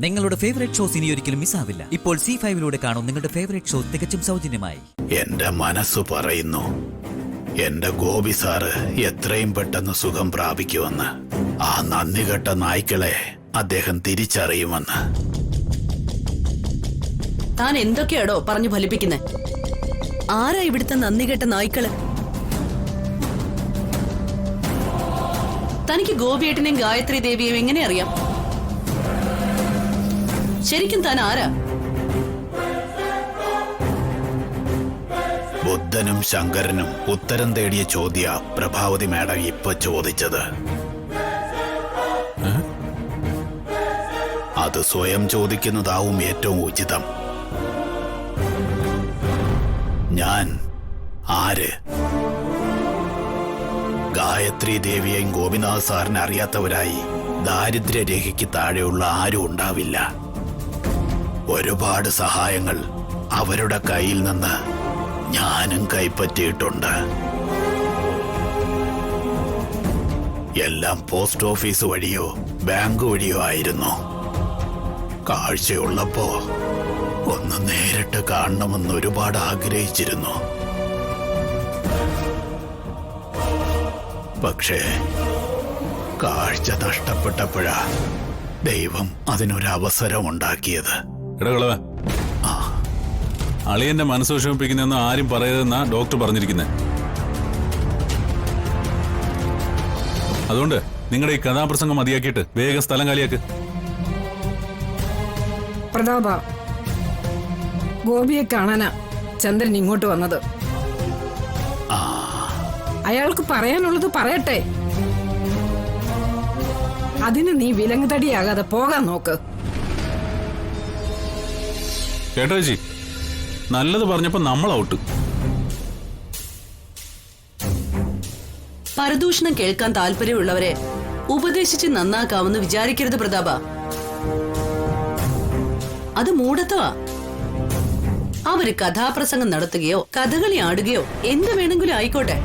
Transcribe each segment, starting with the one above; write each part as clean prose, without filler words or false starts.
നിങ്ങളുടെ favourite shows ഇനി ഒരിക്കലും മിസ്സാവില്ല. ഇപ്പോൾ C5 കാണും നിങ്ങളുടെ ഫേവറേറ്റ് ഷോ തികച്ചും സൗജന്യമായി. എന്റെ മനസ്സ് പറയുന്നു എന്റെ ഗോപി സാറ് എത്രയും പെട്ടെന്ന് സുഖം പ്രാപിക്കുമെന്ന്. ആ നന്ദികെട്ട നായ്ക്കളെ അദ്ദേഹം തിരിച്ചറിയുമെന്ന്. താൻ എന്തൊക്കെയാടോ പറഞ്ഞു ഫലിപ്പിക്കുന്നേ? ആരാ ഇവിടുത്തെ നന്ദികെട്ട നായ്ക്കള്? തനിക്ക് ഗോപിയേട്ടനെയും ഗായത്രി ദേവിയെയും എങ്ങനെ അറിയാം? ശരിക്കും താൻ ആരാ? ബുദ്ധനും ശങ്കരനും ഉത്തരം തേടിയ ചോദ്യ പ്രഭാവതി മാഡം ഇപ്പൊ ചോദിച്ചത്. അത് സ്വയം ചോദിക്കുന്നതാവും ഏറ്റവും ഉചിതം. ഞാൻ ആര്? ഗായത്രി ദേവിയെയും ഗോപിനാഥ് സാറിനെ അറിയാത്തവരായി ദാരിദ്ര്യരേഖയ്ക്ക് താഴെയുള്ള ആരും ഉണ്ടാവില്ല. ഒരുപാട് സഹായങ്ങൾ അവരുടെ കയ്യിൽ നിന്ന് ഞാനും കൈപ്പറ്റിയിട്ടുണ്ട്. എല്ലാം പോസ്റ്റ് ഓഫീസ് വഴിയോ ബാങ്ക് വഴിയോ ആയിരുന്നു. കാഴ്ചയുള്ളപ്പോ ഒന്ന് നേരിട്ട് കാണണമെന്ന് ഒരുപാട് ആഗ്രഹിച്ചിരുന്നു. പക്ഷേ കാഴ്ച നഷ്ടപ്പെട്ടപ്പോഴാ ദൈവം അതിനൊരവസരം ഉണ്ടാക്കിയത്. അളിയന്റെ മനസ്സ് വിഷമിപ്പിക്കുന്നെന്ന് ആരും പറയരുതെന്നാ ഡോക്ടർ പറഞ്ഞിരിക്കുന്നത്. അതുകൊണ്ട് നിങ്ങളുടെ ഈ കഥാപ്രസംഗം മതിയാക്കിയിട്ട് വേഗം സ്ഥലം കാലിയാക്ക്. പ്രതാപ, ഗോപിയെ കാണാനാ ചന്ദ്രൻ ഇങ്ങോട്ട് വന്നത്. അയാൾക്ക് പറയാനുള്ളത് പറയട്ടെ. അതിന് നീ വിലങ്ങുതടിയാകാതെ പോകാൻ നോക്ക്. കേട്ടോ ചേച്ചി, നല്ലത് പറഞ്ഞപ്പോ നമ്മൾ ഔട്ട്. പരദൂഷണം കേൾക്കാൻ താല്പര്യമുള്ളവരെ ഉപദേശിച്ച് നന്നാക്കാമെന്ന് വിചാരിക്കരുത് പ്രതാപ. അത് മൂഢത്തവാ. അവര് കഥാപ്രസംഗം നടത്തുകയോ കഥകളി ആടുകയോ എന്ത് വേണമെങ്കിലും ആയിക്കോട്ടെ.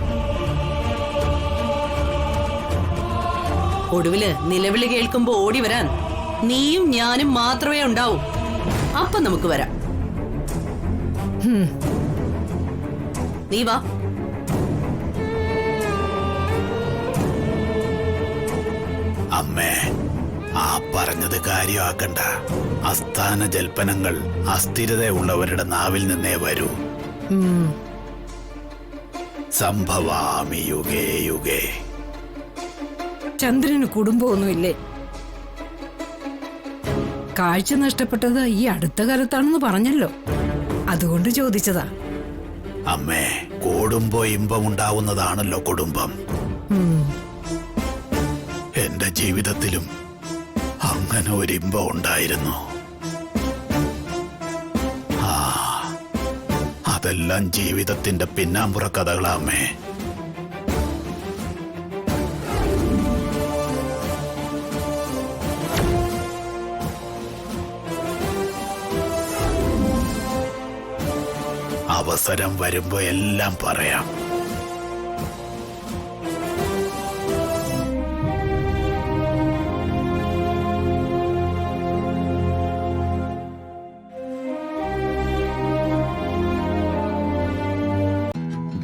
ഒടുവില് നിലവിളി കേൾക്കുമ്പോ ഓടി വരാൻ നീയും ഞാനും മാത്രമേ ഉണ്ടാവൂ. അപ്പൊ നമുക്ക് വരാം. നീ വാ. അമ്മേ, ആ പറഞ്ഞത് കാര്യമാക്കണ്ട. അസ്ഥാന ജൽപ്പനങ്ങൾ അസ്ഥിരതയുള്ളവരുടെ നാവിൽ നിന്നേ വരൂ. സംഭവാമി യുഗേ യുഗേ. ചന്ദ്രന് കുടുംബമൊന്നുമില്ലേ? കാഴ്ച നഷ്ടപ്പെട്ടത് ഈ അടുത്ത കാലത്താണെന്ന് പറഞ്ഞല്ലോ, അതുകൊണ്ട് ചോദിച്ചതാ. അമ്മേ, കൂടുമ്പോ ഇമ്പമുണ്ടാവുന്നതാണല്ലോ കുടുംബം. എന്റെ ജീവിതത്തിലും അങ്ങനെ ഒരു ഇമ്പം ഉണ്ടായിരുന്നു. അതെല്ലാം ജീവിതത്തിന്റെ പിന്നാമ്പുറ കഥകളാമേ. അവസരം വരുമ്പോ എല്ലാം പറയാം.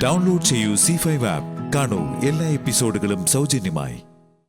ഡൗൺലോഡ് ചെയ്യൂ C5 ആപ്പ്. കാണൂ എല്ലാ എപ്പിസോഡുകളും സൗജന്യമായി.